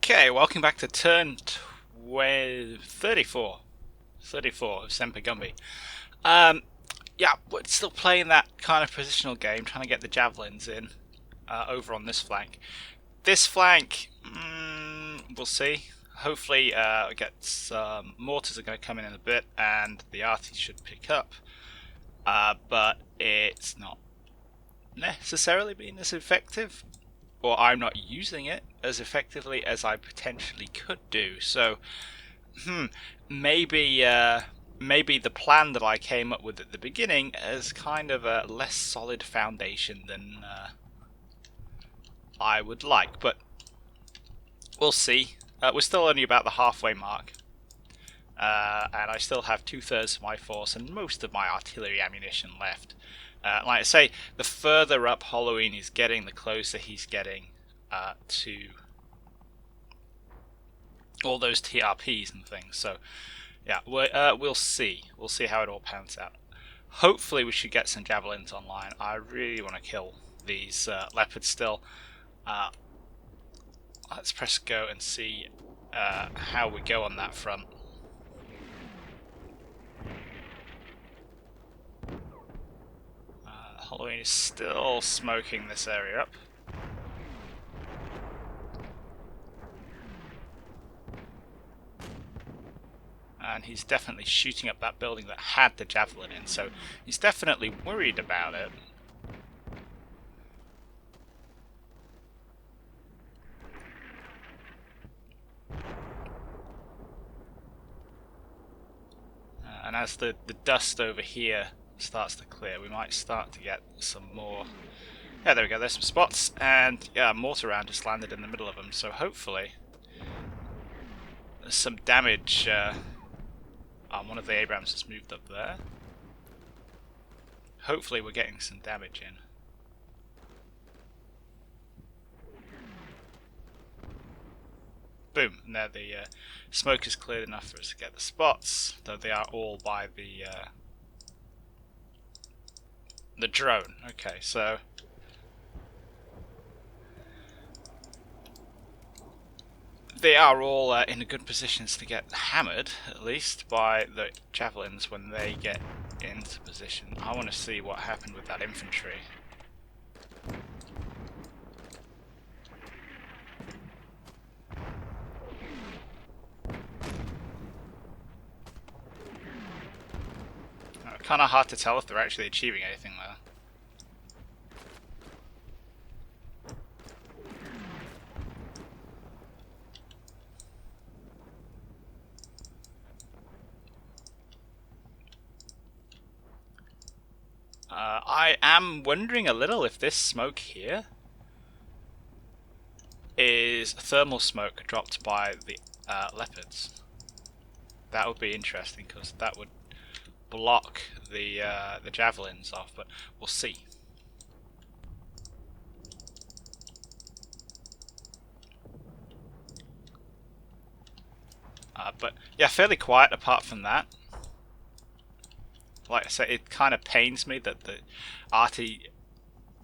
Okay, welcome back to turn 34 of Semper Gumby. Yeah, we're still playing that kind of positional game, trying to get the javelins in over on this flank. This flank, we'll see. Hopefully, get some mortars are going to come in a bit, and the arty should pick up. But it's not necessarily being as effective, or I'm not using it as effectively as I potentially could do. So, maybe the plan that I came up with at the beginning is kind of a less solid foundation than I would like, but we'll see. We're still only about the halfway mark, and I still have 2/3 of my force and most of my artillery ammunition left. Like I say, the further up Halloween is getting, the closer he's getting to all those TRPs and things. So, yeah, we'll see. We'll see how it all pans out. Hopefully, we should get some javelins online. I really want to kill these leopards still. Let's press go and see how we go on that front. Halloween is still smoking this area up. And he's definitely shooting up that building that had the javelin in, so he's definitely worried about it. And as the dust over here starts to clear, we might start to get some more. Yeah, there we go, there's some spots, and yeah, a mortar round just landed in the middle of them, so hopefully there's some damage. One of the Abrams has moved up there. Hopefully we're getting some damage in. Boom, and there the smoke is cleared enough for us to get the spots, though they are all by the drone. Okay, so they are all in good positions to get hammered, at least, by the javelins when they get into position. I want to see what happened with that infantry. Kind of hard to tell if they're actually achieving anything there. I am wondering a little if this smoke here is thermal smoke dropped by the leopards. That would be interesting, because that would block the javelins off, but we'll see. But yeah, fairly quiet apart from that. Like I said, it kind of pains me that the arty,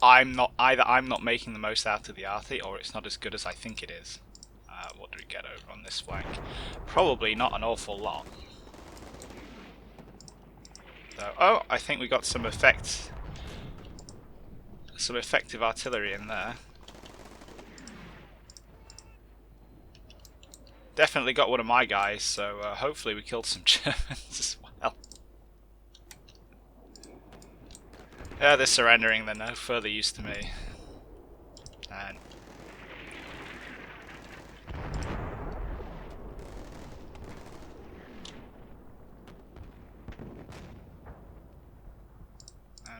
I'm not making the most out of the arty, or it's not as good as I think it is. What do we get over on this flank? Probably not an awful lot. So, oh, I think we got some effective artillery in there. Definitely got one of my guys, so hopefully we killed some Germans as well. Yeah, they're surrendering, they're no further use to me. And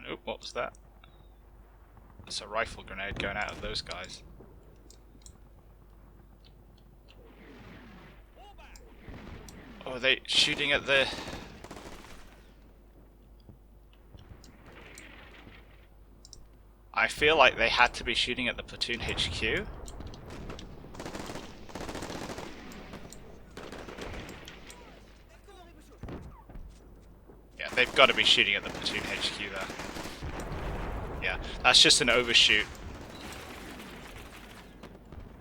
oh, what was that? That's a rifle grenade going out of those guys. Oh, are they shooting at the... I feel like they had to be shooting at the platoon HQ. Yeah, they've got to be shooting at the platoon HQ there. Yeah, that's just an overshoot.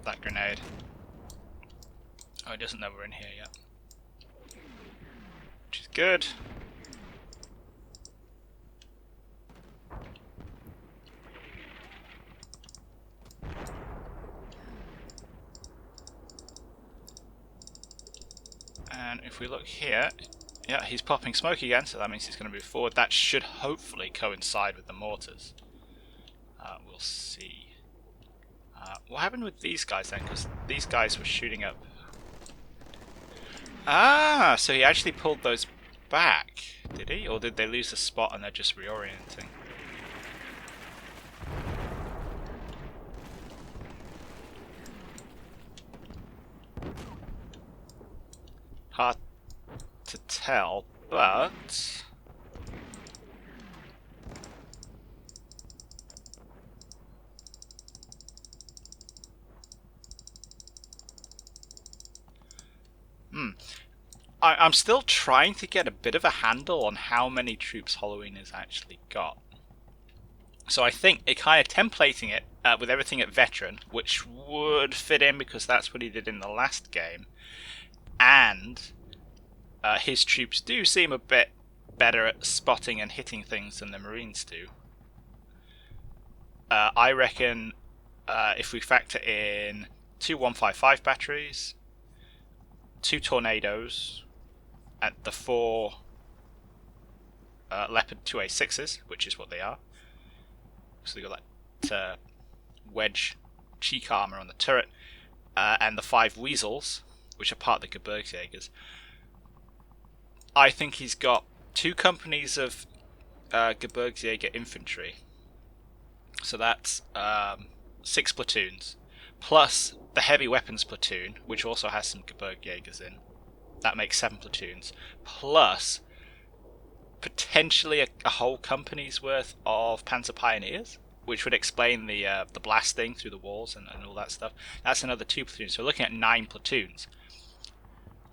That grenade. Oh, he doesn't know we're in here yet. Which is good. And if we look here, yeah, he's popping smoke again, so that means he's going to move forward. That should hopefully coincide with the mortars. We'll see. What happened with these guys then? Because these guys were shooting up. Ah, so he actually pulled those back, did he? Or did they lose the spot and they're just reorienting? Hard to tell, but... I'm still trying to get a bit of a handle on how many troops Halloween has actually got. So I think it kind of templating it with everything at veteran, which would fit in because that's what he did in the last game, and his troops do seem a bit better at spotting and hitting things than the Marines do. I reckon if we factor in 2 155 batteries, 2 tornadoes, and the 4 Leopard 2A6s, which is what they are. So they got that wedge cheek armor on the turret, and the 5 Weasels, which are part of the Gebirgsjägers. I think he's got 2 companies of Gebirgsjäger infantry. So that's 6 platoons, plus the heavy weapons platoon, which also has some Gebirgsjägers in. That makes 7 platoons, plus potentially a whole company's worth of Panzer Pioneers, which would explain the blasting through the walls and all that stuff. That's another 2 platoons, so we're looking at 9 platoons.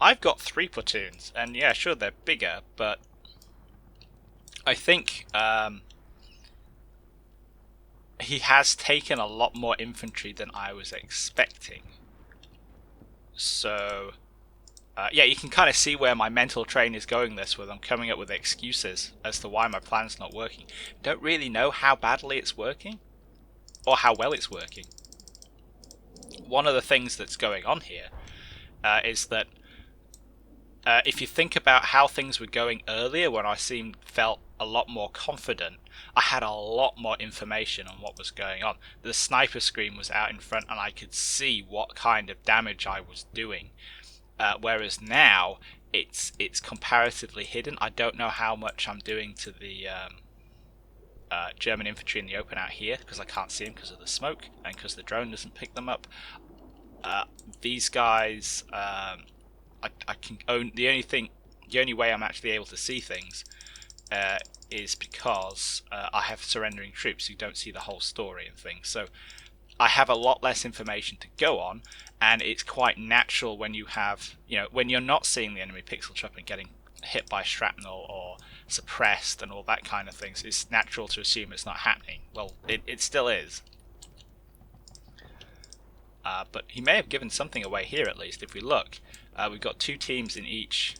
I've got 3 platoons, and yeah, sure, they're bigger, but I think he has taken a lot more infantry than I was expecting. So... yeah, you can kind of see where my mental train is going this with. I'm coming up with excuses as to why my plan's not working. Don't really know how badly it's working, or how well it's working. One of the things that's going on here is that if you think about how things were going earlier when I felt a lot more confident, I had a lot more information on what was going on. The sniper screen was out in front and I could see what kind of damage I was doing. Whereas now it's comparatively hidden. I don't know how much I'm doing to the German infantry in the open out here because I can't see them because of the smoke and because the drone doesn't pick them up. These guys, I can own the only way I'm actually able to see things is because I have surrendering troops who don't see the whole story and things. So I have a lot less information to go on, and it's quite natural when you have, when you're not seeing the enemy pixel chop and getting hit by shrapnel or suppressed and all that kind of things. It's natural to assume it's not happening. Well, it still is. But he may have given something away here at least. If we look, we've got 2 teams in each.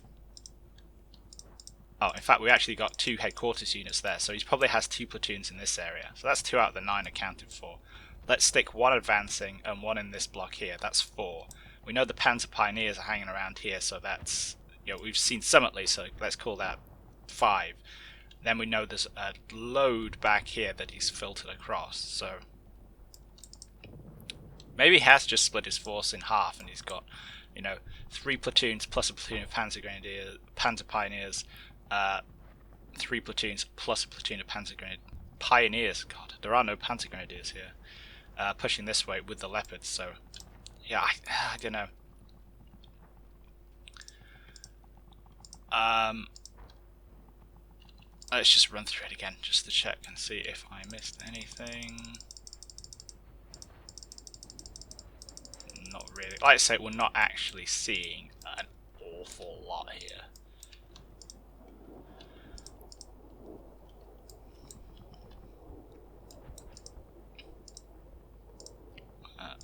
Oh, in fact, we actually got 2 headquarters units there, so he probably has 2 platoons in this area. So that's 2 out of the 9 accounted for. Let's stick 1 advancing and 1 in this block here. That's 4. We know the Panzer Pioneers are hanging around here, so that's, we've seen some at least, so let's call that 5. Then we know there's a load back here that he's filtered across, so maybe he has just split his force in half and he's got, 3 platoons plus a platoon of Panzer Pioneers, 3 platoons plus a platoon of Panzer Pioneers. God, there are no Panzer Grenadiers here. Pushing this way with the Leopards, so yeah, I don't know. Let's just run through it again just to check and see if I missed anything. Not really. Like I say, we're not actually seeing an awful lot here.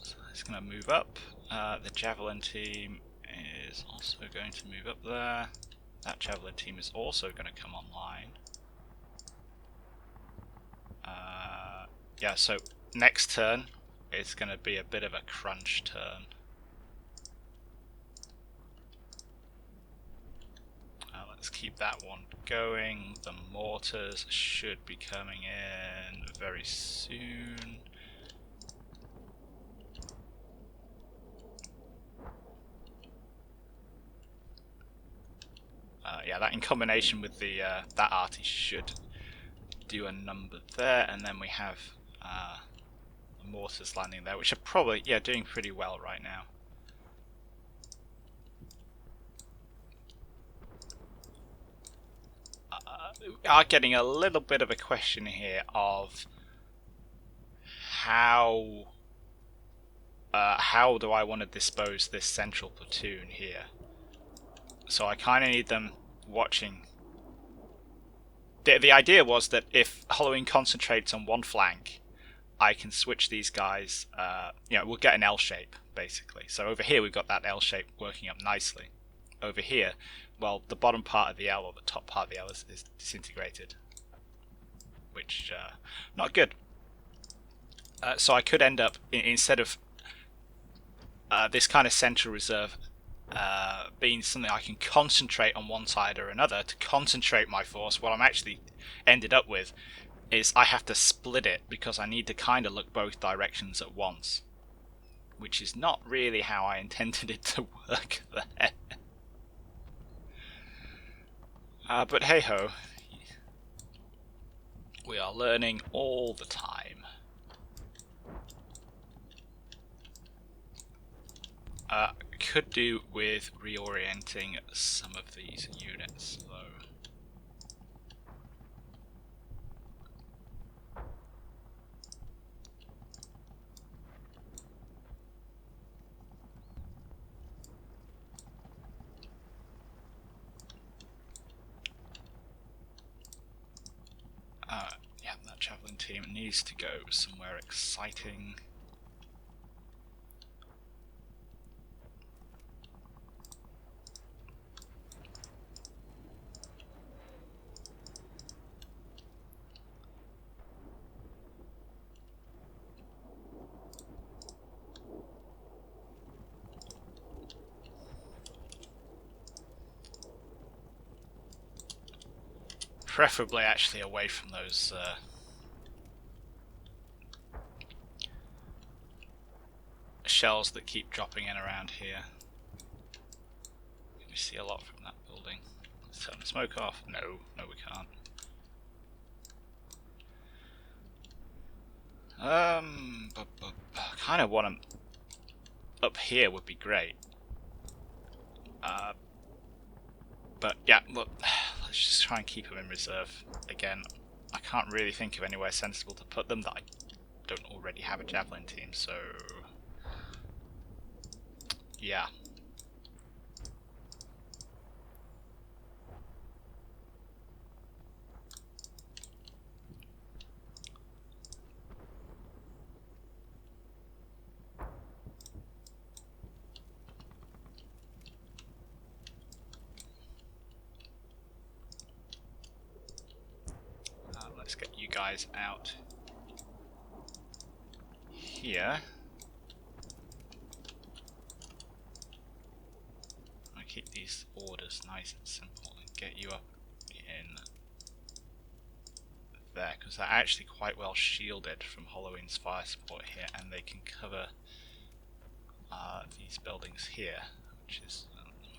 So it's going to move up. The Javelin team is also going to move up there. That javelin team is also going to come online. Yeah, so next turn is going to be a bit of a crunch turn. Let's keep that one going. The mortars should be coming in very soon. Yeah, that in combination with the that arty should do a number there, and then we have the mortars landing there, which are probably doing pretty well right now. We are getting a little bit of a question here of how do I want to dispose this central platoon here. So I kind of need them watching. The idea was that if Halloween concentrates on one flank, I can switch these guys, we'll get an L shape basically. So over here we've got that L shape working up nicely. Over here, well, the bottom part of the L, or the top part of the L, is disintegrated, which not good. So I could end up, instead of this kind of central reserve being something I can concentrate on one side or another to concentrate my force, what I'm actually ended up with is I have to split it because I need to kind of look both directions at once, which is not really how I intended it to work there. But hey ho, we are learning all the time. Could do with reorienting some of these units though. Yeah, that javelin team needs to go somewhere exciting. Preferably actually away from those shells that keep dropping in around here. Can we see a lot from that building? Let's turn the smoke off. No, we can't. Kind of want them up here would be great. But yeah, look, let's just try and keep them in reserve. Again, I can't really think of anywhere sensible to put them that I don't already have a javelin team, so yeah. Let's get you guys out here. I keep these orders nice and simple and get you up in there, because they're actually quite well shielded from Halloween's fire support here, and they can cover these buildings here, which is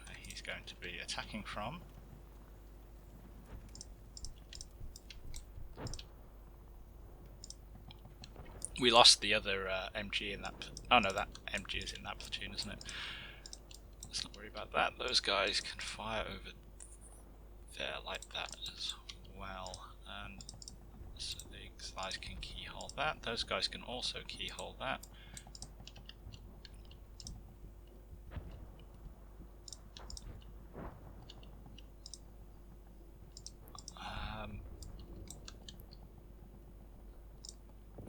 where he's going to be attacking from. We lost the other MG in that. Oh no, that MG is in that platoon, isn't it? Let's not worry about that. Those guys can fire over there like that as well, and so these guys can keyhole that. Those guys can also keyhole that.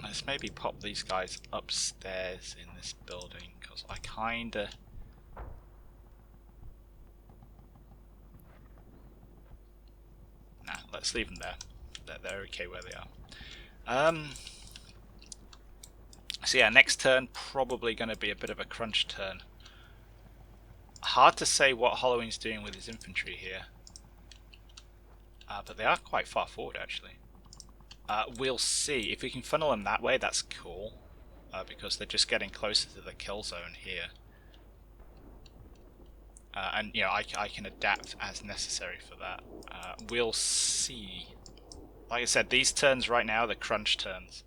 Let's maybe pop these guys upstairs in this building, because I kinda let's leave them there. They're okay where they are. So yeah, next turn probably going to be a bit of a crunch turn. Hard to say what Hollowing's doing with his infantry here. But they are quite far forward actually. We'll see. If we can funnel them that way, that's cool. Because they're just getting closer to the kill zone here. And you know, I can adapt as necessary for that. We'll see. Like I said, these turns right now are the crunch turns.